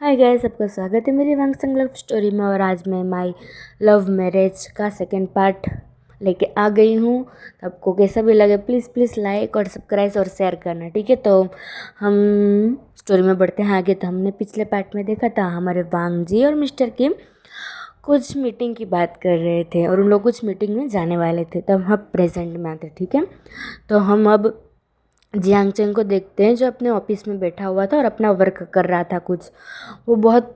Hi guys, सबका स्वागत है मेरी वांगसंग लव स्टोरी में। और आज मैं माई लव मैरिज का सेकंड पार्ट लेके आ गई हूँ। आपको कैसा भी लगे प्लीज़ लाइक और सब्सक्राइब और शेयर करना, ठीक है। तो हम स्टोरी में बढ़ते हैं आगे। तो हमने पिछले पार्ट में देखा था हमारे वांग जी और मिस्टर किम कुछ मीटिंग की बात कर रहे थे और उन लोग कुछ मीटिंग में जाने वाले थे। तब हम प्रेजेंट में आते, ठीक है। तो हम अब जियांग चेंग को देखते हैं जो अपने ऑफिस में बैठा हुआ था और अपना वर्क कर रहा था कुछ। वो बहुत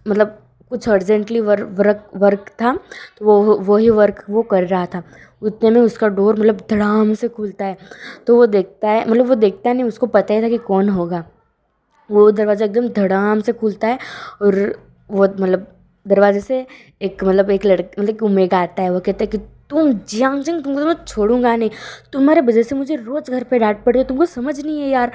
मतलब कुछ अर्जेंटली वर्क था, तो वही वर्क वो कर रहा था। उतने में उसका डोर मतलब धड़ाम से खुलता है। तो वो देखता है, मतलब वो देखता नहीं, उसको पता ही था कि कौन होगा। वो दरवाज़ा एकदम धड़ाम से खुलता है और वो मतलब दरवाजे से एक लड़का मतलब उमेगा आता है। वो कहता है कि तुम जियांग जिंग, तुमको तो मैं छोड़ूंगा नहीं। तुम्हारे वजह से मुझे रोज़ घर पे डांट पड़ती है, तुमको समझ नहीं है यार।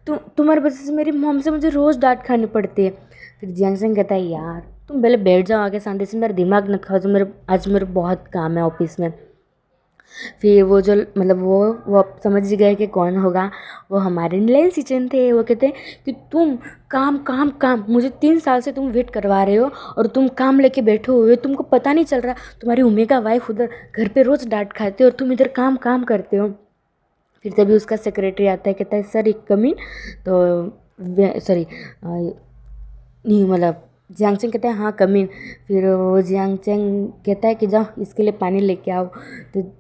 तुम्हारे वजह से मेरी मॉम से मुझे रोज़ डांट खानी पड़ती है। फिर जियांग जिंग कहता है यार तुम पहले बैठ जाओ आगे शांति से, मेरा दिमाग न खाओ, जो आज मेरे बहुत काम है ऑफिस में। फिर वो जो मतलब वो अब समझ गए कि कौन होगा। वो हमारे लेन सिचन थे। वो कहते हैं कि तुम काम काम काम, मुझे 3 साल से तुम वेट करवा रहे हो और तुम काम लेके बैठे हुए हो, तुमको पता नहीं चल रहा। तुम्हारी ओमेगा वाइफ उधर घर पे रोज़ डांट खाते हो और तुम इधर काम काम करते हो। फिर तभी उसका सेक्रेटरी आता है, कहता है सर एक कमी। तो सॉरी नहीं मतलब जियांग चेंग कहता है हाँ कमीन। फिर वो जियांग चेंग कहता है कि जाओ इसके लिए पानी लेके आओ। तो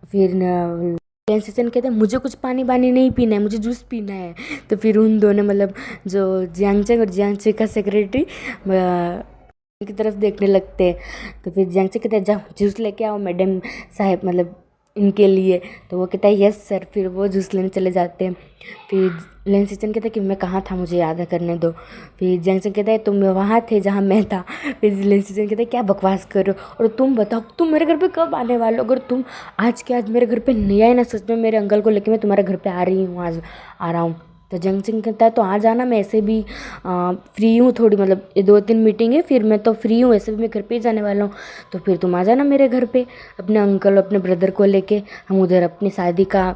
फिर लेन सिचन कहते हैं मुझे कुछ पानी वानी नहीं पीना है, मुझे जूस पीना है। तो फिर उन दोनों मतलब जो जियांग चेंग और जियांग चेंग का सेक्रेटरी की तरफ देखने लगते हैं। तो फिर जियांग चेंग कहते हैं जाओ जूस लेके आओ मैडम साहब, मतलब इनके लिए। तो वो कहता है यस सर। फिर वो जूस लेने चले जाते हैं। फिर लेन सिचन कहता है कि मैं कहाँ था, मुझे याद करने दो। फिर जियांग चेंग कहता है तुम वहाँ थे जहाँ मैं था। फिर लेन सिचन कहता है क्या बकवास कर रहे हो, और तुम बताओ तुम मेरे घर पे कब आने वाले हो। अगर तुम आज के आज मेरे घर पे नहीं आए ना, सच में मेरे अंकल को लेके मैं तुम्हारे घर पे आ रही हूँ, आज आ रहा हूँ। तो जियांग चेंग कहता है तो आ जाना, मैं ऐसे भी फ्री हूँ थोड़ी, मतलब ये 2-3 मीटिंग है, फिर मैं तो फ्री हूँ, ऐसे भी मैं घर पे ही जाने वाला हूँ। तो फिर तुम आ जाना मेरे घर पे अपने अंकल अपने ब्रदर को लेके, हम उधर अपनी शादी का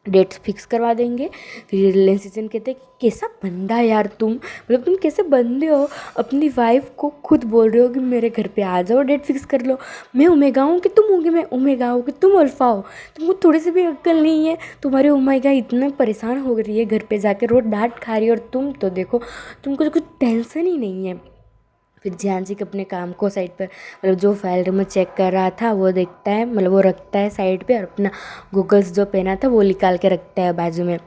डेट फिक्स करवा देंगे। फिर लेन सीजन कहते हैं कैसा बंदा यार तुम, मतलब तुम कैसे बंदे हो, अपनी वाइफ को खुद बोल रहे हो कि मेरे घर पे आ जाओ डेट फिक्स कर लो। मैं ओमेगा हूँ कि तुम होंगे, मैं ओमेगा हूँ कि तुम अल्फा हो। तुमको थोड़ी सी भी अक्ल नहीं है। तुम्हारी ओमेगा इतना परेशान हो रही है घर पे जाके, रोज डांट खा रही है, और तुम तो देखो तुमको तो कुछ टेंशन ही नहीं है। फिर जियान जी अपने काम को साइड पर मतलब जो फाइल में चेक कर रहा था वो देखता है, मतलब वो रखता है साइड पे, और अपना गूगल्स जो पहना था वो निकाल के रखता है बाजू में।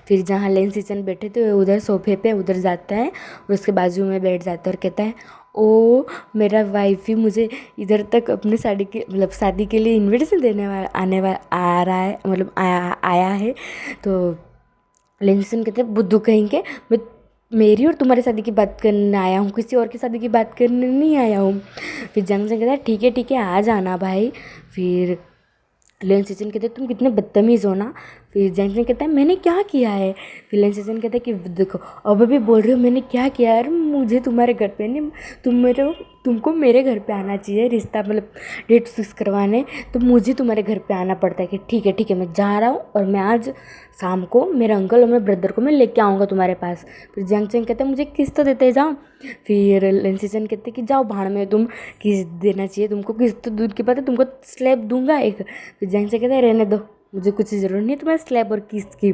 फिर जहाँ लेन सीजन बैठे थे उधर सोफे पे उधर जाता है और उसके बाजू में बैठ जाता है और कहता है ओ मेरा वाइफ ही मुझे इधर तक अपने शादी के लिए इनविटेशन देने वाला आ रहा है, मतलब आया है। तो लेंसन कहते हैं बुद्धू कहेंगे, मैं मेरी और तुम्हारी शादी की बात करने आया हूँ, किसी और की शादी की बात करने नहीं आया हूँ। फिर जंग जंग कहता है ठीक है आ जाना भाई। फिर लेन सीजन कहते हैं तुम कितने बदतमीज़ हो ना। फिर जैन सिंह कहता है मैंने क्या किया है। फिर लेन सीजन कहता है कि देखो अब भी बोल रहे हो मैंने क्या किया है, मुझे तुम्हारे घर पे नहीं, तुमको मेरे घर पे आना चाहिए रिश्ता मतलब डेट फिक्स करवाने। तो मुझे तुम्हारे घर पे आना पड़ता है कि ठीक है मैं जा रहा हूँ और मैं आज शाम को मेरे अंकल और मेरे ब्रदर को मैं लेके आऊँगा तुम्हारे पास। फिर जंग चेंग कहते हैं मुझे किस्त तो देते जाओ। फिर लेन सीजन कहते हैं कि जाओ भाड़ में, तुम किस्त देना चाहिए तुमको, किस्त तो दूध की बात है, तुमको स्लैब दूंगा एक। फिर जंग से कहते हैं रहने दो, मुझे कुछ ज़रूरत नहीं है तुम्हारे स्लैब और किस्त की।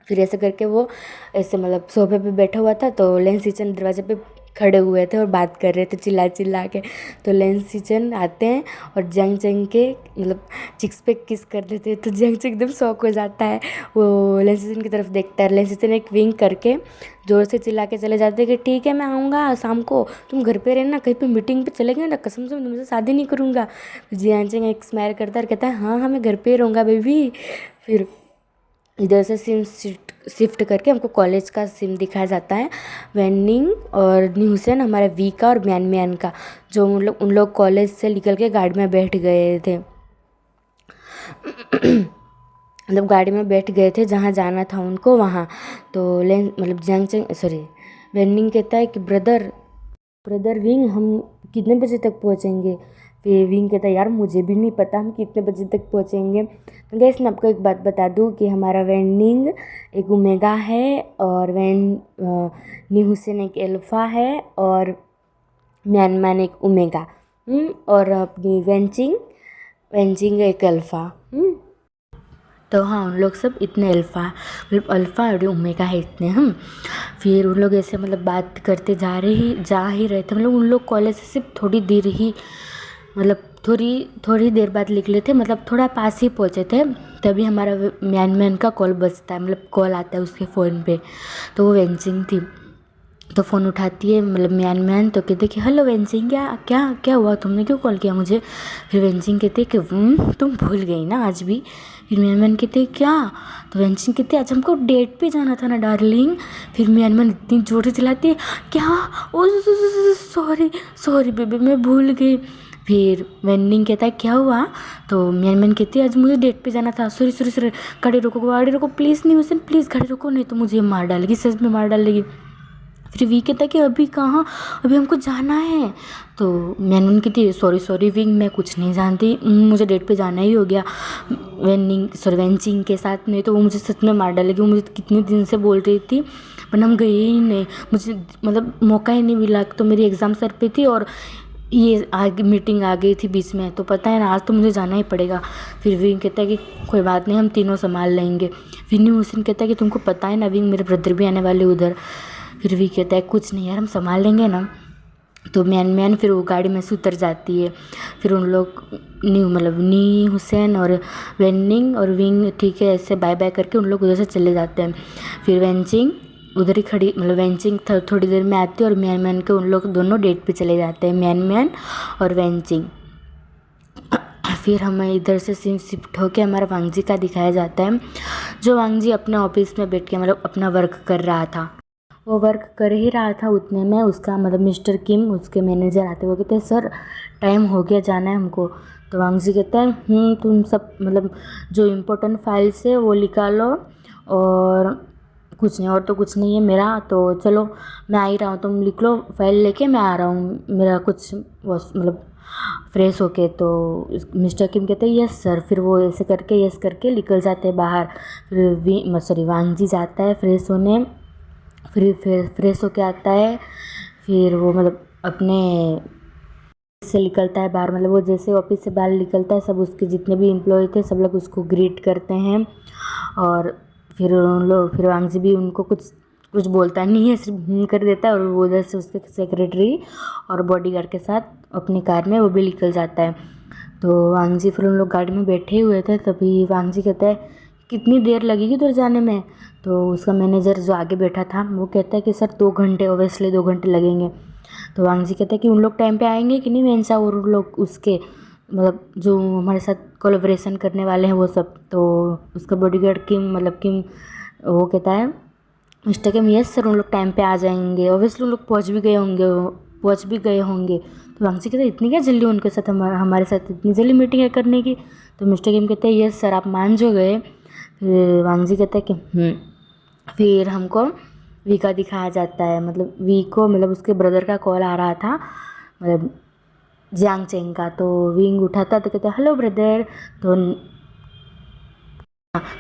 फिर ऐसे करके वो ऐसे मतलब सोफे पे बैठा हुआ था, तो लेन सिचन दरवाजे पे खड़े हुए थे और बात कर रहे थे चिल्ला चिल्ला के। तो लेन सिचन आते हैं और जंग चंग के मतलब चिक्स पे किस कर देते हैं। तो जंग चंग एकदम शौक हो जाता है, वो लेन सिचन की तरफ देखता है। लेन सिचन एक विंग करके ज़ोर से चिल्ला के चले जाते हैं कि ठीक है मैं आऊँगा शाम को, तुम घर पे रहना, कहीं पे मीटिंग पे चले गए ना कसम से मैं तुमसे शादी नहीं करूँगा। जियांग चंग एक स्माइल करता है और कहता है हाँ मैं घर पे ही रहूँगा बेबी। फिर इधर से सिम शिफ्ट करके हमको कॉलेज का सिम दिखाया जाता है, वेनिंग और न्यूसन हमारे वी का और म्यान म्यान का, जो उन लोग कॉलेज से निकल के गाड़ी में बैठ गए थे। मतलब गाड़ी में बैठ गए थे जहाँ जाना था उनको वहाँ। तो लेन मतलब जंग चंग सॉरी वेनिंग कहता है कि ब्रदर विंग हम कितने बजे तक पहुँचेंगे। फिर विंग कहता है यार मुझे भी नहीं पता हम कितने बजे तक पहुँचेंगे। तो गैस मैं आपको एक बात बता दूँ कि हमारा वेंडिंग एक ओमेगा है और नी हुसैन एक अल्फ़ा है और म्यानमान एक ओमेगा और अपनी वेंचिंग एक अल्फ़ा। तो हाँ उन लोग सब इतने अल्फ़ा मतलब अल्फ़ा और ओमेगा है इतने हम। फिर उन लोग ऐसे मतलब बात करते जा ही रहे थे। मतलब उन लोग कॉलेज से सिर्फ थोड़ी देर ही मतलब थोड़ी देर बाद निकले थे, मतलब थोड़ा पास ही पहुँचे थे। तभी हमारा म्यानमान का कॉल बजता है, मतलब कॉल आता है उसके फ़ोन पे। तो वो वेंचिंग थी, तो फ़ोन उठाती है मतलब म्यानमान, तो कहते कि हेलो वेंचिंग क्या हुआ, तुमने क्यों कॉल किया मुझे। फिर वेंचिंग कहते कि तुम भूल गई ना आज भी। फिर म्यानमान कहते क्या, तो वेंचिंग कहते आज हमको डेट पे जाना था ना डार्लिंग। फिर म्यानमान इतनी जोर से चिल्लाती है क्या, ओ सॉरी बेबी मैं भूल गई। फिर वेंडिंग कहता है क्या हुआ, तो म्यानमान कहती है आज मुझे डेट पे जाना था, सॉरी गाड़ी रोको प्लीज़, नहीं हुसैन प्लीज़ गाड़ी रोको, नहीं तो मुझे मार डालेगी, सच में मार डालेगी। फिर वी कहता है कि अभी कहाँ, अभी हमको जाना है। तो मैंने उनकी थी सॉरी विंग मैं कुछ नहीं जानती, मुझे डेट पे जाना ही हो गया वेंचिंग के साथ, नहीं तो वो मुझे सच में मार डालेगी। वो मुझे कितने दिन से बोल रही थी पर हम गए ही नहीं, मुझे मतलब मौका ही नहीं मिला। तो मेरी एग्ज़ाम सर पे थी और ये आगे मीटिंग आ गई थी बीच में, तो पता है ना आज तो मुझे जाना ही पड़ेगा। फिर विंग कहता है कि कोई बात नहीं हम तीनों संभाल लेंगे। फिर न्यू हुसैन कहता है कि तुमको पता है ना विंग मेरे ब्रदर भी आने वाले उधर। फिर भी कहता है कुछ नहीं यार हम संभाल लेंगे ना। तो म्यान फिर वो गाड़ी में से उतर जाती है। फिर उन लोग नी हुसैन और वेंडिंग और विंग ठीक है ऐसे बाय बाय करके उन लोग उधर से चले जाते हैं। फिर वेंचिंग उधर ही खड़ी मतलब वेंचिंग थोड़ी देर में आती है और म्यान के उन लोग दोनों डेट पे चले जाते हैं, म्यान और वेंचिंग। फिर हमें इधर से सीन शिफ्ट होकर हमारा वांगजी का दिखाया जाता है, जो वांगजी अपने ऑफिस में बैठ के मतलब अपना वर्क कर रहा था। वो वर्क कर ही रहा था, उतने में उसका मतलब मिस्टर किम उसके मैनेजर आते, वो कहते हैं सर टाइम हो गया जाना है हमको। तो वांगजी कहता है तुम सब मतलब जो इम्पोर्टेंट फाइल्स है वो निकालो और कुछ नहीं, और तो कुछ नहीं है मेरा, तो चलो मैं आ ही रहा हूँ, तुम लिख लो फाइल लेके मैं आ रहा हूँ, मेरा कुछ मतलब फ्रेश होके। तो मिस्टर किम कहते हैं यस सर। फिर वो ऐसे करके यस करके निकल जाते हैं बाहर। फिर वांगजी जाता है फ्रेश होने, फिर फ्रेश होके आता है। फिर वो मतलब अपने से निकलता है बाहर, मतलब वो जैसे ऑफिस से बाहर निकलता है सब उसके जितने भी एम्प्लॉय थे सब लोग उसको ग्रीट करते हैं। और फिर उन लोग फिर वांगजी भी उनको कुछ बोलता नहीं है, सिर्फ कर देता है और वो उधर से उसके सेक्रेटरी और बॉडीगार्ड के साथ अपनी कार में वो भी निकल जाता है। तो वांगजी फिर उन लोग गाड़ी में बैठे हुए थे, तभी वांगजी कहता है कितनी देर लगेगी उधर जाने में। तो उसका मैनेजर जो आगे बैठा था वो कहता है कि सर 2 घंटे, ओबियसली 2 घंटे लगेंगे। तो वांगजी कहता है कि उन लोग टाइम पे आएंगे कि नहीं वेंचा और उन लोग उसके मतलब जो हमारे साथ कोलैबोरेशन करने वाले हैं वो सब। तो उसका बॉडीगार्ड किम वो कहता है मिस्टर किम यस सर उन लोग टाइम पे आ जाएंगे, ओबियसली उन लोग पहुँच भी गए होंगे। तो वांगजी कहते हैं इतनी क्या जल्दी उनके साथ हमारे साथ इतनी जल्दी मीटिंग है करने की। तो मिस्टर किम कहते हैं यस सर आप मान जो गए। फिर वांगजी कहता है कि फिर हमको वी का दिखाया जाता है, मतलब वी को मतलब उसके ब्रदर का कॉल आ रहा था मतलब जियांग चेंग का। तो विंग उठाता तो कहता है हेलो ब्रदर।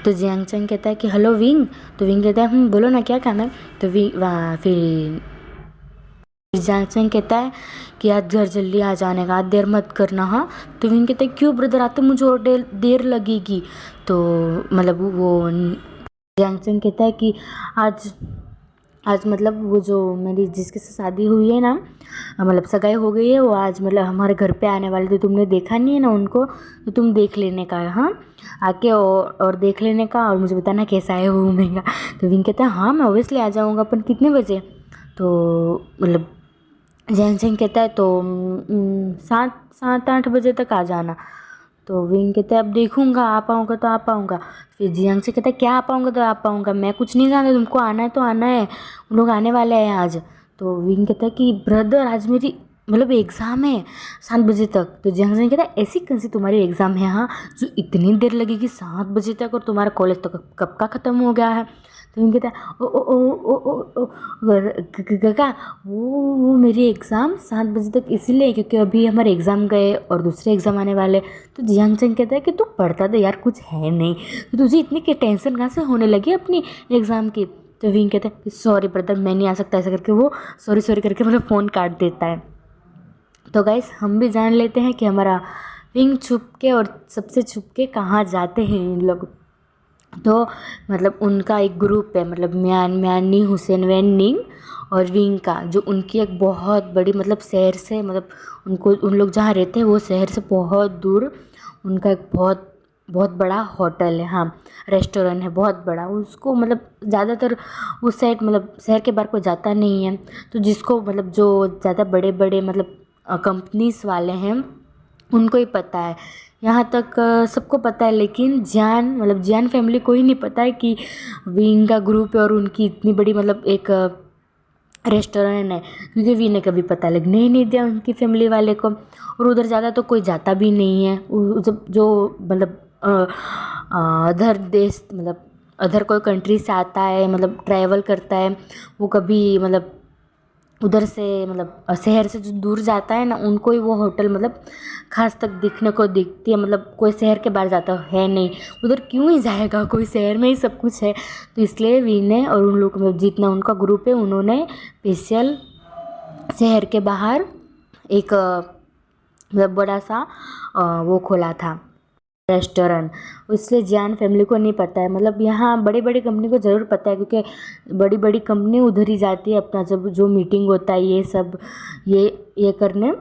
तो जियांग चेंग कहता है कि हेलो विंग। तो विंग कहता है बोलो ना क्या काम है। तो फिर जियांग चेंग कहता है कि आज घर जल्दी आ जाने का, आज देर मत करना। हाँ तो विंग कहता है क्यों ब्रदर आते मुझे और देर लगेगी। तो मतलब वो जियांग चेंग कहता है कि आज मतलब वो जो मेरी जिसके से शादी हुई है ना मतलब सगाई हो गई है, वो आज मतलब हमारे घर पे आने वाले, तो तुमने देखा नहीं है ना उनको, तो तुम देख लेने का है हाँ आके और देख लेने का और मुझे बताना कैसा है वो घूमेगा। तो विंग कहता है हाँ मैं ऑब्वियसली आ जाऊँगा, अपन कितने बजे। तो मतलब जियांग चेंग कहता है तो 7-8 बजे तक आ जाना। तो विंग कहता है अब देखूंगा आ पाऊँगा तो आ पाऊँगा। फिर जियांग से कहता है क्या आ पाऊँगा तो आ पाऊँगा, मैं कुछ नहीं जानता, तुमको आना है तो आना है, उन लोग आने वाले हैं आज। तो विंग कहता है कि ब्रदर आज मेरी मतलब एग्ज़ाम है 7 बजे तक। तो जियांग से कहता है ऐसी कौन सी तुम्हारी एग्ज़ाम है हाँ जो इतनी देर लगेगी 7 बजे तक, और तुम्हारा कॉलेज तो कब का ख़त्म हो गया है। तो विंग कहता है ओ काका वो मेरी एग्ज़ाम 7 बजे तक इसीलिए क्योंकि अभी हमारे एग्ज़ाम गए और दूसरे एग्ज़ाम आने वाले। तो जियांग चंग कहता है कि तू पढ़ता तो यार कुछ है नहीं, तो तुझे इतनी टेंशन कहाँ से होने लगी अपनी एग्ज़ाम की। तो विंग कहता है सॉरी ब्रदर मैं नहीं आ सकता, ऐसा करके वो सॉरी करके मतलब फ़ोन काट देता है। तो गाइस हम भी जान लेते हैं कि हमारा विंग छुप के और सबसे छुप के कहाँ जाते हैं इन लोग। तो मतलब उनका एक ग्रुप है, मतलब म्यान नी हुसैन वैन निंग और विंग का, जो उनकी एक बहुत बड़ी मतलब शहर से मतलब उन लोग जहाँ रहते हैं वो शहर से बहुत दूर उनका एक बहुत बहुत बड़ा होटल है, हाँ रेस्टोरेंट है बहुत बड़ा। उसको मतलब ज़्यादातर उस साइड मतलब शहर के बाहर कोई जाता नहीं है। तो जिसको मतलब जो ज़्यादा बड़े बड़े मतलब कंपनीज वाले हैं उनको ही पता है, यहाँ तक सबको पता है, लेकिन जियान फैमिली को ही नहीं पता है कि विंग का ग्रुप है और उनकी इतनी बड़ी मतलब एक रेस्टोरेंट है, क्योंकि वी ने कभी पता लगने ही नहीं दिया उनकी फैमिली वाले को। और उधर ज़्यादा तो कोई जाता भी नहीं है, जब जो मतलब अदर देश मतलब अदर कोई कंट्री से आता है मतलब ट्रैवल करता है, वो कभी मतलब उधर से मतलब शहर से जो दूर जाता है ना उनको ही वो होटल मतलब खास तक दिखने को दिखती है। मतलब कोई शहर के बाहर जाता है नहीं, उधर क्यों ही जाएगा, कोई शहर में ही सब कुछ है। तो इसलिए वी ने और उन लोग में जितना उनका ग्रुप है उन्होंने स्पेशल शहर के बाहर एक मतलब बड़ा सा वो खोला था रेस्टोरेंट। इसलिए जियान फैमिली को नहीं पता है, मतलब यहाँ बड़ी बड़ी कंपनी को ज़रूर पता है क्योंकि बड़ी बड़ी कंपनी उधर ही जाती है अपना जब जो मीटिंग होता है ये सब ये करने,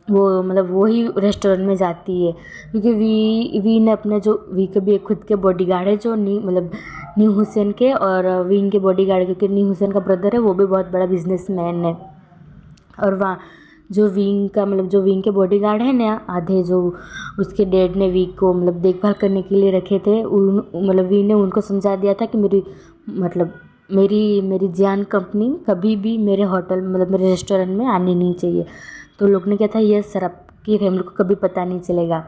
वो मतलब वही रेस्टोरेंट में जाती है। क्योंकि वी ने अपने जो वी के भी एक खुद के बॉडीगार्ड है जो नी हुसैन के, और विंग के बॉडीगार्ड क्योंकि नी हुसैन का ब्रदर है वो भी बहुत बड़ा बिजनेसमैन है। और वहाँ जो विंग के बॉडीगार्ड है ना आधे, जो उसके डैड ने वी को मतलब देखभाल करने के लिए रखे थे, मतलब वी ने उनको समझा दिया था कि मेरी जियान कंपनी कभी भी मेरे होटल मतलब मेरे रेस्टोरेंट में आनी नहीं चाहिए। तो लोग ने क्या था ये सर आपकी फैमिली को कभी पता नहीं चलेगा।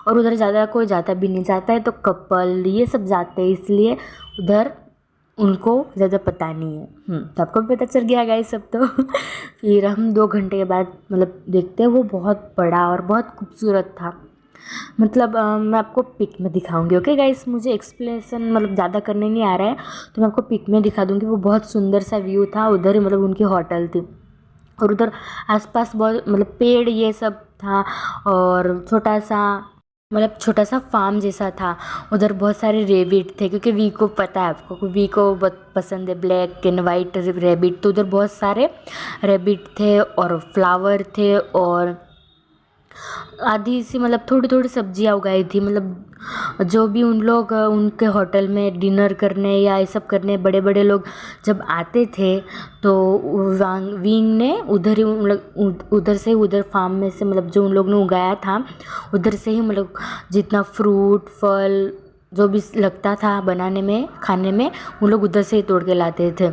और उधर ज़्यादा कोई जाता भी नहीं, जाता है तो कपल ये सब जाते हैं, इसलिए उधर उनको ज़्यादा पता नहीं है। तो आपको भी पता चल गया गाइस सब। तो फिर हम 2 घंटे के बाद मतलब देखते हैं, वो बहुत बड़ा और बहुत खूबसूरत था। मतलब मैं आपको पिक में दिखाऊंगी, ओके गाइस, मुझे एक्सप्लेनेशन मतलब ज़्यादा करने नहीं आ रहा है, तो मैं आपको पिक में दिखा दूँगी। वो बहुत सुंदर सा व्यू था, उधर ही मतलब उनकी होटल थी और उधर आसपास बहुत मतलब पेड़ ये सब था, और छोटा सा फार्म जैसा था। उधर बहुत सारे रेबिट थे क्योंकि वी को पता है, आपको वी को बहुत पसंद है ब्लैक एंड वाइट रेबिट, तो उधर बहुत सारे रेबिट थे और फ्लावर थे और आधी सी मतलब थोड़ी थोड़ी सब्जियां उगाई थी। मतलब जो भी उन लोग उनके होटल में डिनर करने या ये सब करने बड़े बड़े लोग जब आते थे तो विंग ने उधर ही मतलब उधर फार्म में से मतलब जो उन लोग ने उगाया था उधर से ही मतलब जितना फ्रूट फल जो भी लगता था बनाने में खाने में उन लोग उधर से ही तोड़ के लाते थे।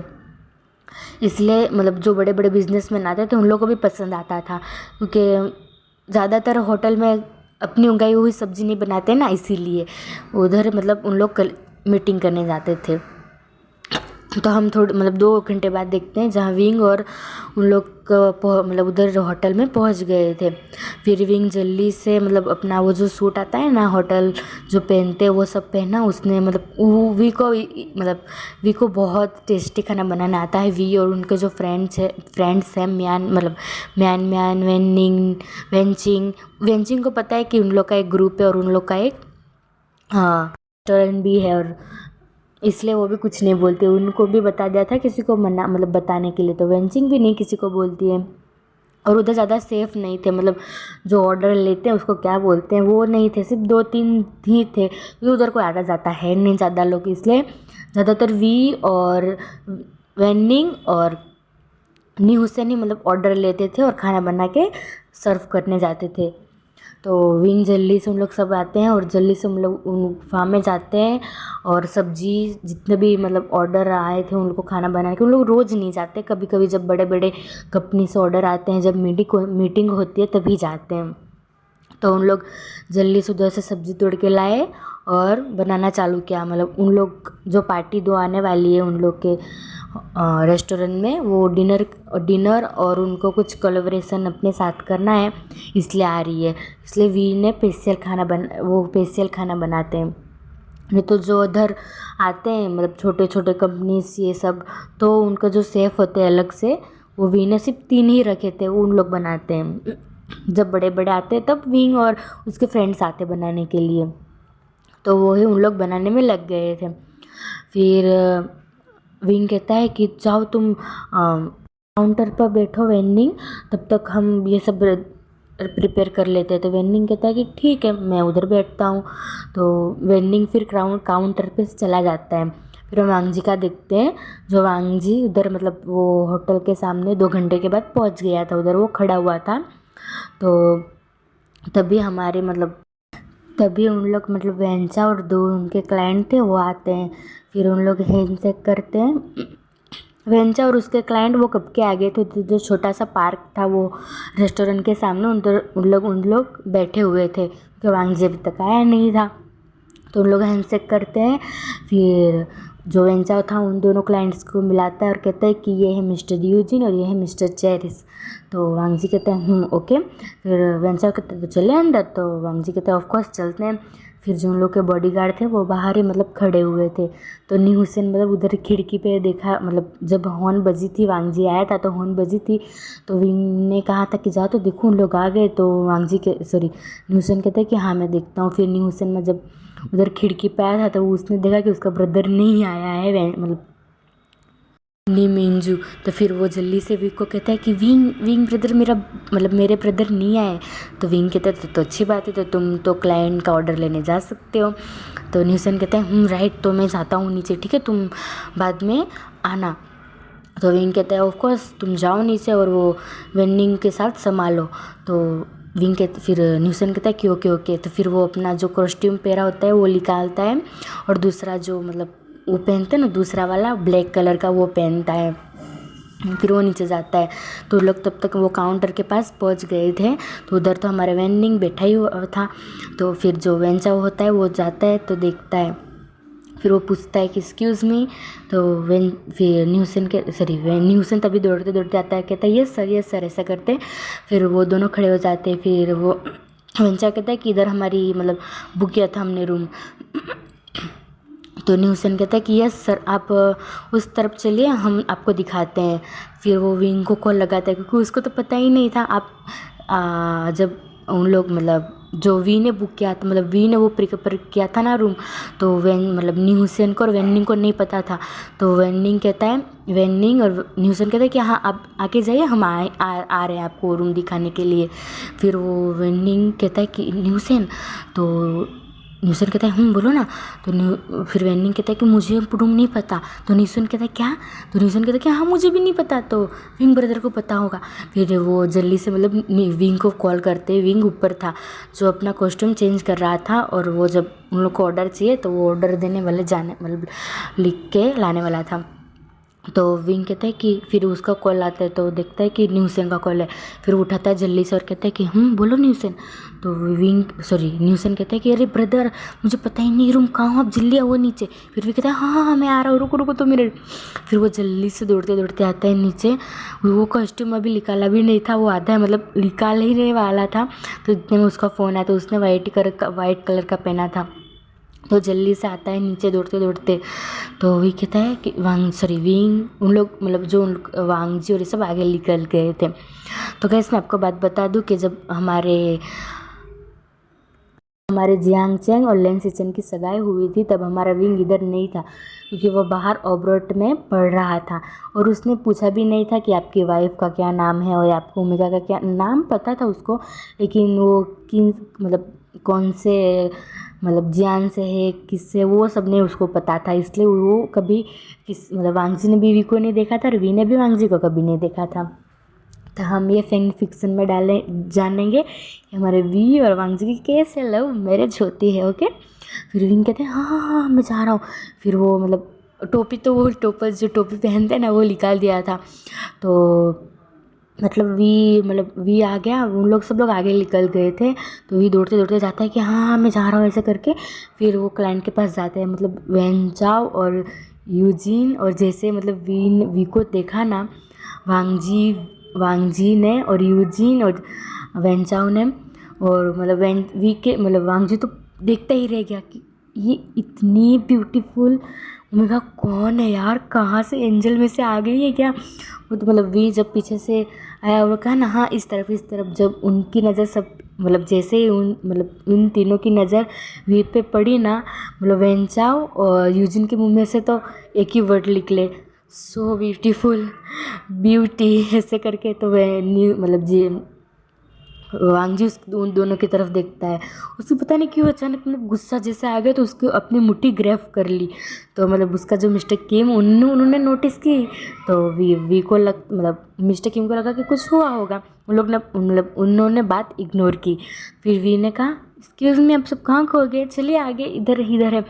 इसलिए मतलब जो बड़े बड़े बिजनेसमैन आते थे उन लोगों को भी पसंद आता था, क्योंकि ज़्यादातर होटल में अपनी उगाई हुई सब्ज़ी नहीं बनाते ना, इसीलिए उधर मतलब उन लोग मीटिंग करने जाते थे। तो हम थोड़े मतलब 2 घंटे बाद देखते हैं जहाँ विंग और उन लोग मतलब उधर होटल में पहुँच गए थे। फिर विंग जल्दी से मतलब अपना वो जो सूट आता है ना होटल जो पहनते हैं वो सब पहना उसने। मतलब वी को बहुत टेस्टी खाना बनाना आता है। वी और उनके जो फ्रेंड्स हैं म्यान वेंचिंग को पता है कि उन लोग का एक ग्रुप है और उन लोग का एक रेस्टोरेंट भी है, और इसलिए वो भी कुछ नहीं बोलते। उनको भी बता दिया था किसी को मना मतलब बताने के लिए, तो वेंचिंग भी नहीं किसी को बोलती है। और उधर ज़्यादा सेफ़ नहीं थे, मतलब जो ऑर्डर लेते हैं उसको क्या बोलते हैं वो नहीं थे, सिर्फ 2-3 ही थे क्योंकि उधर कोई आता जाता है नहीं ज़्यादा लोग, इसलिए ज़्यादातर वी और वेनिंग और नी हुसैन ही मतलब ऑर्डर लेते थे और खाना बना के सर्व करने जाते थे। तो विंग जल्दी से हम लोग सब आते हैं और जल्दी से हम लोग उन फार्म में जाते हैं और सब्जी जितने भी मतलब ऑर्डर आए थे उन लोग को खाना बनाने के। उन लोग रोज़ नहीं जाते, कभी कभी जब बड़े बड़े कंपनी से ऑर्डर आते हैं, जब मीटिंग होती है तभी जाते हैं। तो उन लोग जल्दी से उधर से सब्ज़ी तोड़ के लाए और बनाना चालू किया। मतलब उन लोग जो पार्टी दो आने वाली है उन लोग के रेस्टोरेंट में, वो डिनर और उनको कुछ कोलैबोरेशन अपने साथ करना है, इसलिए आ रही है। इसलिए वी ने स्पेशल खाना बनाते हैं। नहीं तो जो उधर आते हैं मतलब छोटे छोटे कंपनीज ये सब, तो उनका जो शेफ़ होते हैं अलग से, वो वी ने सिर्फ 3 ही रखे थे, वो उन लोग बनाते हैं। जब बड़े बड़े आते हैं तब विंग और उसके फ्रेंड्स आते बनाने के लिए, तो वही उन लोग बनाने में लग गए थे। फिर विंग कहता है कि जाओ तुम काउंटर पर बैठो वेन्निंग, तब तक हम ये सब प्रिपेयर कर लेते हैं। तो वेन्निंग कहता है कि ठीक है, मैं उधर बैठता हूँ। तो वेन्निंग फिर काउंटर पे चला जाता है। फिर हम वांगजी का देखते हैं, जो वांगजी उधर मतलब वो होटल के सामने 2 घंटे के बाद पहुँच गया था, उधर वो खड़ा हुआ था। तो तभी उन लोग मतलब वेंचा और 2 उनके क्लाइंट थे वो आते हैं। फिर उन लोग हैंडशेक करते हैं। वेंचा और उसके क्लाइंट वो कब के आ गए थे, तो जो छोटा सा पार्क था वो रेस्टोरेंट के सामने उन लोग बैठे हुए थे, क्योंकि वांगजी अभी तक आया नहीं था। तो उन लोग हैंडशेक करते हैं। फिर जो वेंचा था उन दोनों क्लाइंट्स को मिलाता है और कहता है कि ये है मिस्टर यूजिन और ये है मिस्टर चेरिस। तो वांगजी कहते हैं ओके। फिर वेंचा कहते हैं तो चले अंदर। तो वांगजी कहते हैं ऑफ कोर्स चलते हैं। फिर जो उन लोग के बॉडीगार्ड थे वो बाहर ही मतलब खड़े हुए थे। तो नी हुसैन मतलब उधर खिड़की पे देखा, मतलब जब हॉर्न बजी थी, वांगजी आया था तो हॉर्न बजी थी, तो विंग ने कहा था कि जाओ तो देखो उन लोग आ गए। तो नी हुसैन कहते हैं कि हाँ मैं देखता हूँ। फिर नी हुसैन में जब उधर खिड़की पे आया था तो उसने देखा कि उसका ब्रदर नहीं आया है, मतलब नी मिंजू। तो फिर वो जल्दी से विंग को कहता है कि विंग ब्रदर मेरे ब्रदर नहीं आए। तो विंग कहता है तो अच्छी बात है, तो तुम तो क्लाइंट का ऑर्डर लेने जा सकते हो। तो न्यूसन कहते हैं राइट, तो मैं जाता हूँ नीचे, ठीक है, तुम बाद में आना। तो विंग कहता है ऑफ कोर्स तुम जाओ नीचे और वो वेन्निंग के साथ संभालो। तो विंग के फिर न्यूसन कहता है कि ओके। तो फिर वो अपना जो कॉस्ट्यूम पहना होता है वो निकालता है, और दूसरा जो मतलब वो पहनते हैं ना, दूसरा वाला ब्लैक कलर का वो पहनता है। फिर वो नीचे जाता है। तो लोग तब तक वो काउंटर के पास पहुंच गए थे। तो उधर तो हमारा वेन्निंग बैठा ही हुआ था। तो फिर जो वेंचा होता है वो जाता है तो देखता है। फिर वो पूछता है कि एक्सक्यूज़ मी। तो फिर न्यूसन तभी दौड़ते दौड़ते आता है, कहता है यस सर ऐसा करते। फिर वो दोनों खड़े हो जाते हैं। फिर वो वेंचा कहता है कि इधर हमारी मतलब बुक किया था हमने रूम। तो न्यूसन कहता है कि यस सर, आप उस तरफ चलिए, हम आपको दिखाते हैं। फिर वो विंग को कॉल लगाता है, क्योंकि उसको तो पता ही नहीं था। जब उन लोग मतलब जो वी ने बुक किया था, मतलब वी ने वो प्रिपेयर किया था ना रूम, तो न्यूसन को और वेन्निंग को नहीं पता था। तो वेन्निंग और न्यूसन कहता है कि हाँ आप आके जाइए, हम आ रहे हैं आपको रूम दिखाने के लिए। फिर वो वेन्निंग कहता है कि न्यूसन, तो न्यूसन कहता है बोलो ना। तो फिर वेन्निंग कहता है कि मुझे रूम नहीं पता। तो न्यूसन कहता है क्या? तो न्यूसन कहता है कि हाँ मुझे भी नहीं पता, तो विंग ब्रदर को पता होगा। फिर वो जल्दी से मतलब विंग को कॉल करते, विंग ऊपर था जो अपना कॉस्ट्यूम चेंज कर रहा था, और वो जब उन लोग को ऑर्डर चाहिए तो वो ऑर्डर देने वाले मतलब लिख के लाने वाला था। तो विंग कहता है कि फिर उसका कॉल आता है, तो देखता है कि न्यूसन का कॉल है। फिर उठाता है जल्दी से और कहता है कि बोलो न्यूसन। तो न्यूसन कहता है कि अरे ब्रदर मुझे पता ही नहीं रूम कहाँ हो, आप जल्दी आओ नीचे। फिर भी कहता है हाँ मैं आ रहा हूँ, रुको तो मेरे। फिर वो जल्दी से दौड़ते दौड़ते आता है नीचे। वो कॉस्ट्यूम अभी निकाला भी नहीं था, वो आता है मतलब निकाल ही नहीं वाला था। तो इतने में उसका फ़ोन आया, तो उसने वाइट कलर का पहना था। तो जल्दी से आता है नीचे दौड़ते दौड़ते। तो वही कहता है कि विंग उन लोग मतलब जो वांगजी और ये सब आगे निकल गए थे। तो गैस मैं आपको बात बता दूं कि जब हमारे जियांग चैंग और लेन सिचन की सगाई हुई थी, तब हमारा विंग इधर नहीं था, क्योंकि वो बाहर ऑब्रोट में पढ़ रहा था। और उसने पूछा भी नहीं था कि आपकी वाइफ का क्या नाम है और आपको ओमेगा का क्या नाम पता था उसको, लेकिन वो मतलब कौन से मतलब जियान से है, किससे, वो सब नहीं उसको पता था। इसलिए वो कभी मतलब वांगजी ने भी वी को नहीं देखा था और वी ने भी वांगजी को कभी नहीं देखा था। तो हम ये फैन फिक्शन में जानेंगे कि हमारे वी और वांगजी की कैसे लव मैरिज होती है। ओके। फिर विंग कहते हैं हाँ मैं जा रहा हूँ। फिर वो मतलब टोपी, तो वो जो टोपी पहनते हैं ना वो निकाल दिया था। तो मतलब वी आ गया, उन लोग सब लोग आगे निकल गए थे। तो वी दौड़ते दौड़ते जाता है कि हाँ हाँ मैं जा रहा हूँ ऐसे करके। फिर वो क्लाइंट के पास जाते हैं, मतलब वेंचाओ और यूजिन। और जैसे मतलब वी को देखा ना वांगजी ने और यूजिन और वेंचाओ ने, और मतलब वी के मतलब वांगजी तो देखता ही रह गया कि ये इतनी ब्यूटीफुल ओमेगा कौन है यार, कहाँ से एंजल में से आ गई है क्या। वो तो मतलब वी जब पीछे से आया और कहा ना हाँ इस तरफ, जब उनकी नज़र सब मतलब जैसे ही उन तीनों की नज़र वी पे पड़ी ना, मतलब वेंचाओ और यूजिन के मुंह में से तो एक ही वर्ड निकले, सो ब्यूटीफुल, ब्यूटी ऐसे करके। तो वह मतलब जी वांगजी उन दोनों की तरफ देखता है। उसको पता नहीं क्यों अचानक मतलब गुस्सा जैसे आ गया, तो उसको अपनी मुट्ठी ग्रैब कर ली। तो मतलब उसका जो मिस्टर किम उन्होंने नोटिस की। तो वी को मतलब मिस्टर किम को लगा कि कुछ हुआ होगा। उन लोग ने मतलब उन्होंने बात इग्नोर की। फिर वी ने कहा एक्सक्यूज़ मी, आप सब कहाँ खो गए, चलिए आगे, इधर है।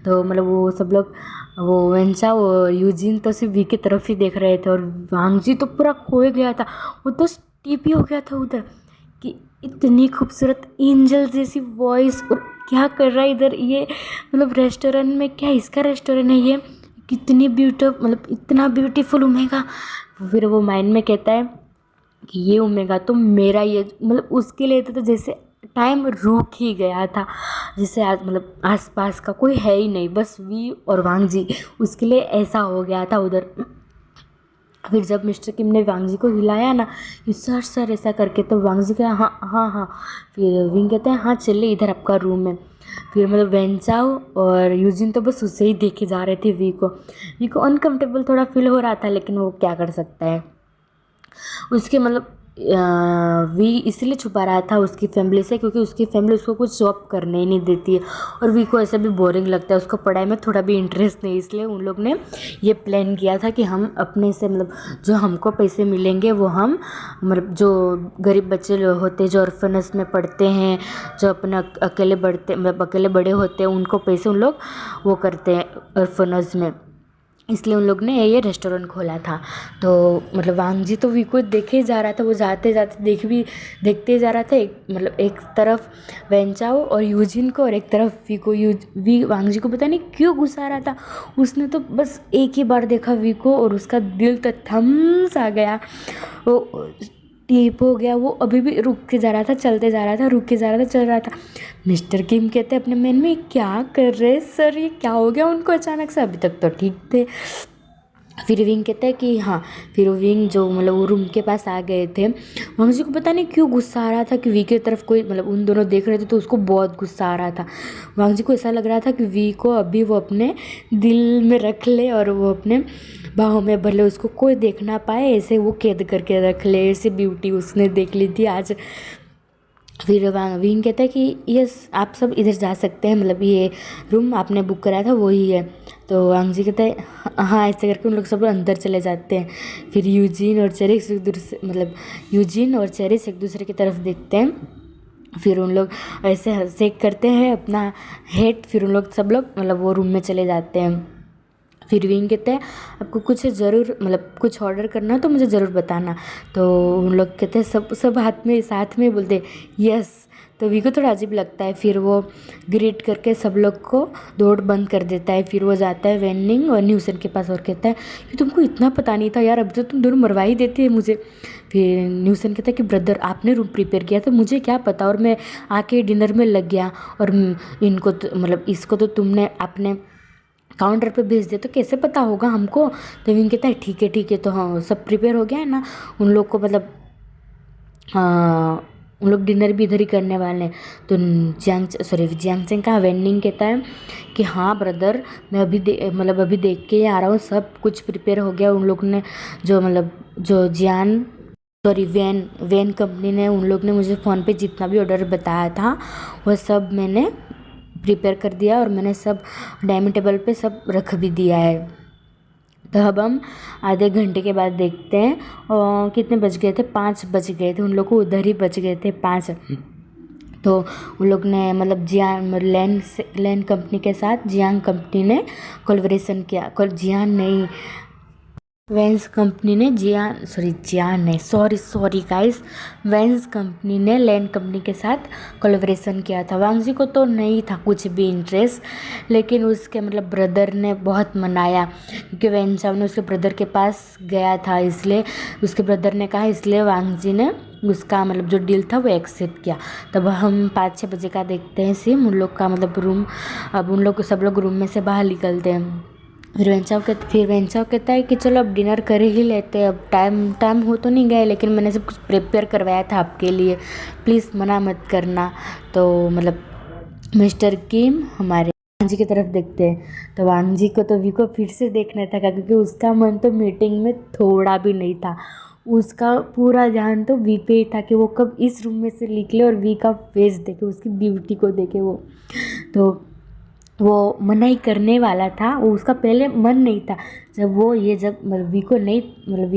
तो मतलब वो सब लोग, वो वेंचा और यूजिन तो सिर्फ वी की तरफ ही देख रहे थे, और वांगजी तो पूरा खोए गया था। वो तो स्टीपी हो गया था उधर कि इतनी खूबसूरत एंजल जैसी वॉइस, और क्या कर रहा है इधर ये, मतलब रेस्टोरेंट में, क्या इसका रेस्टोरेंट है ये, कितनी मतलब इतना ब्यूटीफुल ओमेगा। फिर वो माइंड में कहता है कि ये ओमेगा तो मेरा ही है। मतलब उसके लिए तो जैसे टाइम रुक ही गया था, जैसे आज मतलब आसपास का कोई है ही नहीं, बस वी और वांगजी, उसके लिए ऐसा हो गया था उधर। फिर जब मिस्टर किम ने वांगजी को हिलाया ना कि सर ऐसा करके, तो वांगजी कहा हाँ हाँ हाँ। फिर विंग कहते हैं हाँ चलिए इधर आपका रूम है। फिर मतलब वेंचाओ और यूजिन तो बस उसे ही देखे जा रहे थे। वी को अनकम्फर्टेबल थोड़ा फील हो रहा था, लेकिन वो क्या कर सकता है। उसके मतलब वी इसलिए छुपा रहा था उसकी फैमिली से, क्योंकि उसकी फैमिली उसको कुछ जॉब करने ही नहीं देती है, और वी को ऐसा भी बोरिंग लगता है, उसको पढ़ाई में थोड़ा भी इंटरेस्ट नहीं। इसलिए उन लोग ने ये प्लान किया था कि हम अपने से मतलब जो हमको पैसे मिलेंगे वो हम मतलब जो गरीब बच्चे होते हैं जो ऑर्फनेज में पढ़ते हैं, जो अपने अकेले बढ़ते मतलब अकेले बड़े होते हैं, उनको पैसे उन लोग वो करते हैं ऑर्फनेज में। इसलिए उन लोग ने ये रेस्टोरेंट खोला था। तो मतलब वांगजी तो वी को देखे जा रहा था, वो जाते जाते देखते जा रहा था। एक तरफ वेंचाओ और यूजिन को, और एक तरफ वी को। वी वांगजी को पता नहीं क्यों गुस्सा आ रहा था, उसने तो बस एक ही बार देखा वी को, और उसका दिल तो थम सा गया, वो टीप हो गया। वो अभी भी रुक के जा रहा था, चलते जा रहा था, रुक के जा रहा था, चल रहा था। मिस्टर किम कहते अपने मन में क्या कर रहे सर, ये क्या हो गया उनको अचानक से, अभी तक तो ठीक थे। फिर विंग कहता है कि हाँ, फिर विंग जो मतलब वो रूम के पास आ गए थे। वांगजी को पता नहीं क्यों गुस्सा आ रहा था कि वी की तरफ कोई मतलब उन दोनों देख रहे थे, तो उसको बहुत गुस्सा आ रहा था। वांगजी को ऐसा लग रहा था कि वी को अभी वो अपने दिल में रख ले, और वो अपने बाहों में भले उसको कोई देख ना पाए, ऐसे वो कैद करके रख ले। ऐसी ब्यूटी उसने देख ली थी आज। फिर विंग कहता है कि यस आप सब इधर जा सकते हैं, मतलब ये रूम आपने बुक कराया था वही है। तो वांगजी कहता है हाँ, ऐसे करके उन लोग सब अंदर चले जाते हैं। फिर यूजिन और चेरिस एक दूसरे की तरफ देखते हैं। फिर उन लोग ऐसे शेक करते हैं अपना हेड। फिर उन लोग सब लोग मतलब वो रूम में चले जाते हैं। फिर विंग कहते हैं आपको कुछ ज़रूर मतलब कुछ ऑर्डर करना हो तो मुझे ज़रूर बताना। तो उन लोग कहते हैं सब साथ में बोलते यस। तो वी को थोड़ा अजीब लगता है। फिर वो ग्रीट करके सब लोग को दौड़ बंद कर देता है। फिर वो जाता है वेनिंग और न्यूसन के पास और कहता है कि तुमको इतना पता नहीं था यार, अभी तो तुम दोनों मरवा ही देते हैं मुझे। फिर न्यूसन कहता है कि ब्रदर आपने रूम प्रिपेयर किया तो मुझे क्या पता, और मैं आके डिनर में लग गया, और इनको मतलब इसको तो तुमने अपने काउंटर पे भेज दे तो कैसे पता होगा हमको। तो विंग कहता है ठीक है। तो हाँ सब प्रिपेयर हो गया है ना, उन लोग को मतलब उन लोग डिनर भी इधर ही करने वाले हैं। तो जियांगचेंग का वेनिंग कहता है कि हाँ ब्रदर मैं अभी देख के ही आ रहा हूँ, सब कुछ प्रिपेयर हो गया। उन लोग ने जो वैन कंपनी ने उन लोग ने मुझे फ़ोन पे जितना भी ऑर्डर बताया था वह सब मैंने प्रिपेयर कर दिया, और मैंने सब डाइनिंग टेबल पे सब रख भी दिया है। तो अब हम आधे घंटे के बाद देखते हैं और कितने बज गए थे, 5 बज गए थे। उन लोग को उधर ही बज गए थे 5। तो उन लोग ने मतलब लैन कंपनी के साथ जियांग कंपनी ने कोलैबोरेशन किया। जियांग नहीं वेंस कंपनी ने सॉरी गाइस, वेंस कंपनी ने लैन कंपनी के साथ कोलैबोरेशन किया था। वांगजी को तो नहीं था कुछ भी इंटरेस्ट, लेकिन उसके मतलब ब्रदर ने बहुत मनाया, क्योंकि वेंचाओ ने उसके ब्रदर के पास गया था, इसलिए उसके ब्रदर ने कहा, इसलिए वांगजी ने उसका मतलब जो डील था वो एक्सेप्ट किया। तब हम 5-6 बजे का देखते हैं सीन, उन लोग का मतलब रूम, अब उन लोग सब लोग रूम में से बाहर निकलते हैं। फिर वेंचाओ कहता है कि चलो अब डिनर कर ही लेते हैं, अब टाइम हो तो नहीं गया, लेकिन मैंने सब कुछ प्रिपेयर करवाया था आपके लिए, प्लीज़ मना मत करना। तो मतलब मिस्टर किम हमारे वांगजी की तरफ देखते हैं, तो वांगजी को तो वी को फिर से देखना था, क्योंकि उसका मन तो मीटिंग में थोड़ा भी नहीं था। उसका पूरा ध्यान तो वी पे ही था कि वो कब इस रूम में से निकले और वी का फेस देखे, उसकी ब्यूटी को देखे तो वो मना ही करने वाला था। वो उसका पहले मन नहीं था, जब वी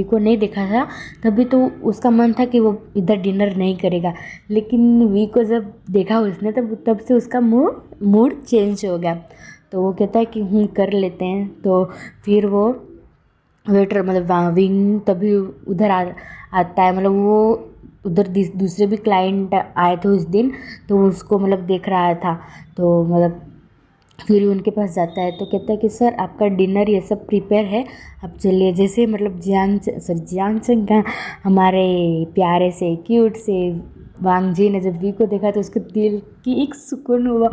को नहीं देखा था, तभी तो उसका मन था कि वो इधर डिनर नहीं करेगा, लेकिन वी को जब देखा उसने तब से उसका मूड चेंज हो गया। तो वो कहता है कि कर लेते हैं। तो फिर वो वेटर मतलब विंग तभी उधर आता है, मतलब वो उधर दूसरे भी क्लाइंट आए थे उस दिन, तो उसको मतलब देख रहा था। तो मतलब फिर उनके पास जाता है, तो कहता है कि सर आपका डिनर ये सब प्रिपेयर है, आप चलिए। जैसे मतलब जियांग चंग का हमारे प्यारे से क्यूट से वांगजी ने जब वी को देखा, तो उसको दिल की एक सुकून हुआ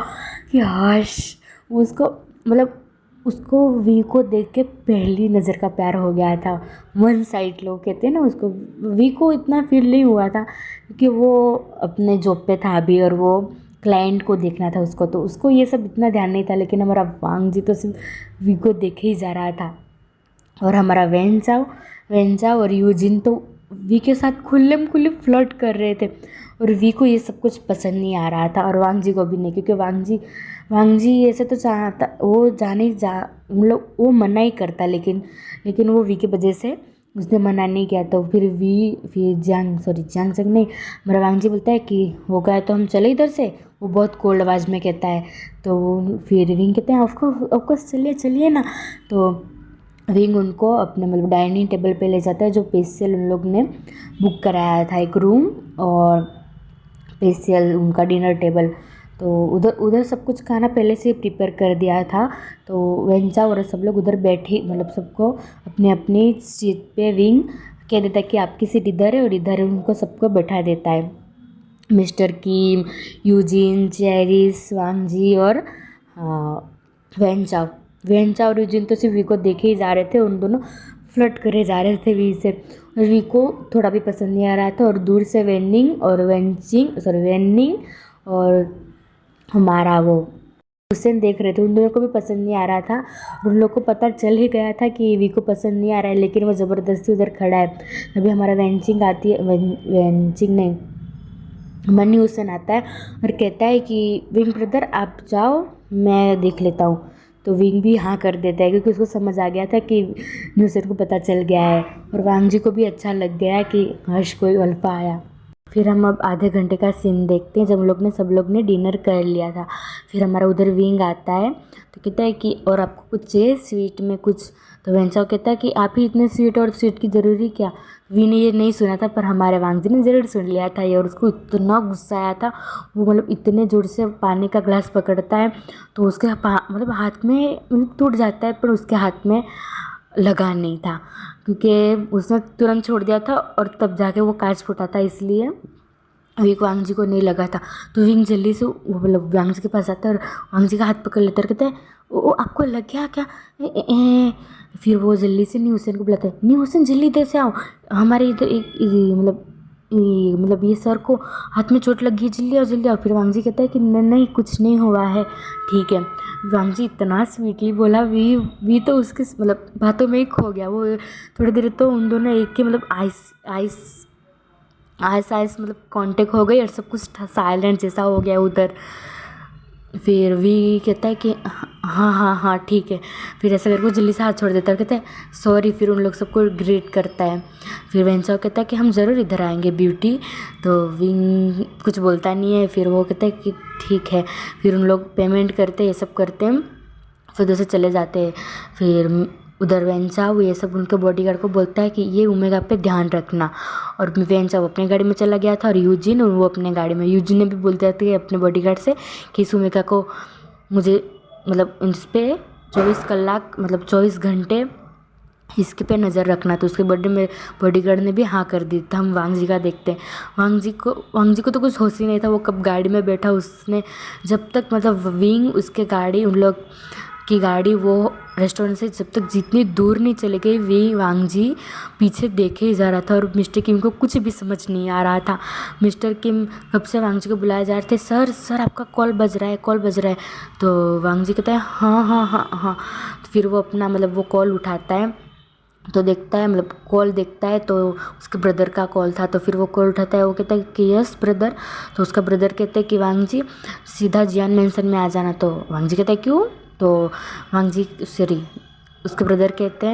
कि हाश, उसको मतलब उसको वी को देख के पहली नज़र का प्यार हो गया था। वन साइड लोग कहते हैं ना उसको, वी को इतना फील नहीं हुआ था, क्योंकि वो अपने जॉब पे था अभी और वो क्लाइंट को देखना था उसको, तो उसको ये सब इतना ध्यान नहीं था। लेकिन हमारा वांगजी तो सिर्फ वी को देखे ही जा रहा था। और हमारा वेंचाओ और यूजिन तो वी के साथ खुल्लम खुल्ले फ्लर्ट कर रहे थे, और वी को ये सब कुछ पसंद नहीं आ रहा था, और वांगजी को भी नहीं, क्योंकि वांगजी ऐसे तो चाहता, वो जाने जा मतलब वो मना ही करता, लेकिन वो वी की वजह से उसने मना नहीं किया। तो फिर जियांग चंग नहीं, हमारा वांगजी बोलता है कि हो गया तो हम चले इधर से, वो बहुत कोल्ड आवाज़ में कहता है। तो फिर विंग कहते हैं ऑफकोर्स चलिए ना। तो विंग उनको अपने मतलब डाइनिंग टेबल पे ले जाता है, जो स्पेशल उन लोग ने बुक कराया था एक रूम, और स्पेशल उनका डिनर टेबल। तो उधर सब कुछ खाना पहले से प्रिपेयर कर दिया था। तो वेंचा और सब लोग उधर बैठे, मतलब सबको अपनी अपनी सीट पे विंग कह देता है कि आपकी सीट इधर है, और इधर उनको सबको बैठा देता है। मिस्टर किम, यूजिन, चेरिस, वांगजी और वेंचाओ और यूजिन तो सिर्फ वी को देखे ही जा रहे थे, उन दोनों फ्लर्ट करे जा रहे थे वी से, और वी को थोड़ा भी पसंद नहीं आ रहा था। और दूर से वेनिंग और हमारा वो हुसैन देख रहे थे, उन दोनों को भी पसंद नहीं आ रहा था। उन लोग को पता चल ही गया था कि वी को पसंद नहीं आ रहा है, लेकिन वो ज़बरदस्ती उधर खड़ा है। अभी हमारा वेंचिंग नहीं, मनी हुसैन आता है और कहता है कि विंग ब्रदर आप जाओ, मैं देख लेता हूँ। तो विंग भी हाँ कर देता है, क्योंकि उसको समझ आ गया था कि न्यूसर को पता चल गया है, और वांगजी को भी अच्छा लग गया कि हर्ष कोई अल्फा आया। फिर हम अब आधे घंटे का सीन देखते हैं, जब सब लोग ने डिनर कर लिया था। फिर हमारा उधर विंग आता है, तो कहता है कि और आपको कुछ चाहिए स्वीट में कुछ। तो वेंचाओ कहता है कि आप ही इतने स्वीट, और स्वीट की ज़रूरी क्या। वी ने ये नहीं सुना था, पर हमारे वांगजी ने ज़रूर सुन लिया था ये, और उसको इतना गुस्सा आया था। वो मतलब इतने जोर से पानी का ग्लास पकड़ता है, तो उसके मतलब हाथ में मतलब टूट जाता है, पर उसके हाथ में लगा नहीं था, क्योंकि उसने तुरंत छोड़ दिया था, और तब जाके वो कांच फूटा था, इसलिए वांगजी को नहीं लगा था। तो विंग जल्दी से वो मतलब वांगजी के पास आता है, और वांगजी का हाथ पकड़ लेता है, कहते हैं वो आपको लग गया क्या। फिर वो जल्दी से न्यू हुसैन को बुलाता है, न्यू हुसैन जल्दी इधर से आओ, हमारे इधर एक मतलब ये सर को हाथ में चोट लग गई, जल्दी आओ। फिर वांगजी कहता है कि नहीं कुछ नहीं हुआ है, ठीक है। वांगजी इतना स्वीटली बोला, वी तो उसके मतलब बातों में ही खो गया। वो थोड़ी देर तो उन दोनों एक के मतलब आइस मतलब कांटेक्ट हो गई, और सब कुछ साइलेंट जैसा हो गया उधर। फिर वी कहता है कि हाँ ठीक है। फिर ऐसा करके जल्दी से हाथ छोड़ देता है, कहता है सॉरी। फिर उन लोग सबको ग्रीट करता है। फिर वेंचाओ कहता है कि हम ज़रूर इधर आएंगे ब्यूटी। तो विंग कुछ बोलता नहीं है। फिर वो कहता है कि ठीक है। फिर उन लोग पेमेंट करते ये सब करते हैं, फिर उधर से चले जाते हैं। फिर उधर वेंचाओ ये सब उनके बॉडीगार्ड को बोलता है कि ये ओमेगा पे ध्यान रखना। और वेंचाओ अपने गाड़ी में चला गया था और यूजिन वो अपने गाड़ी में। यूजिन ने भी बोलते थे अपने बॉडीगार्ड से कि इस ओमेगा को मुझे मतलब इस पर 24 कलाक मतलब 24 घंटे इसके पे नज़र रखना। तो उसके बर्थडे में बॉडीगार्ड ने भी हाँ कर दी। तो हम वांग जी का देखते हैं। वांग जी को तो कुछ होश ही नहीं था, वो कब गाड़ी में बैठा उसने जब तक मतलब विंग उसके गाड़ी उन लोग की गाड़ी वो रेस्टोरेंट से जब तक जितनी दूर नहीं चले गई वे वांग जी पीछे देखे ही जा रहा था। और मिस्टर किम को कुछ भी समझ नहीं आ रहा था। मिस्टर किम कब से वांग जी को बुलाए जा रहे थे, सर आपका कॉल बज रहा है, कॉल बज रहा है। तो वांग जी कहता है हाँ हाँ हाँ हाँ। तो फिर वो अपना मतलब वो कॉल उठाता है तो देखता है मतलब कॉल देखता है तो उसके ब्रदर का कॉल था। तो फिर वो कॉल उठाता है, वो कहता है कि यस ब्रदर। तो उसका ब्रदर कहते हैं कि वांग जी सीधा जियान मेंशन में आ जाना। तो वांग जी कहता है क्यों। तो वांग जी सॉरी उसके ब्रदर कहते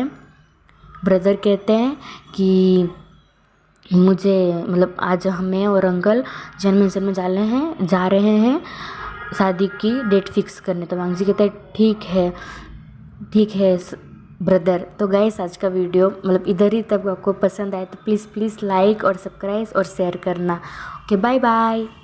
हैं कि मुझे मतलब आज हमें और अंकल जियान मेंशन में जा रहे हैं शादी की डेट फिक्स करने। तो वांग जी कहता है ठीक है ब्रदर। तो गाइस आज का वीडियो मतलब इधर ही तक आपको पसंद आए तो प्लीज़ लाइक और सब्सक्राइब और शेयर करना। Okay bye bye.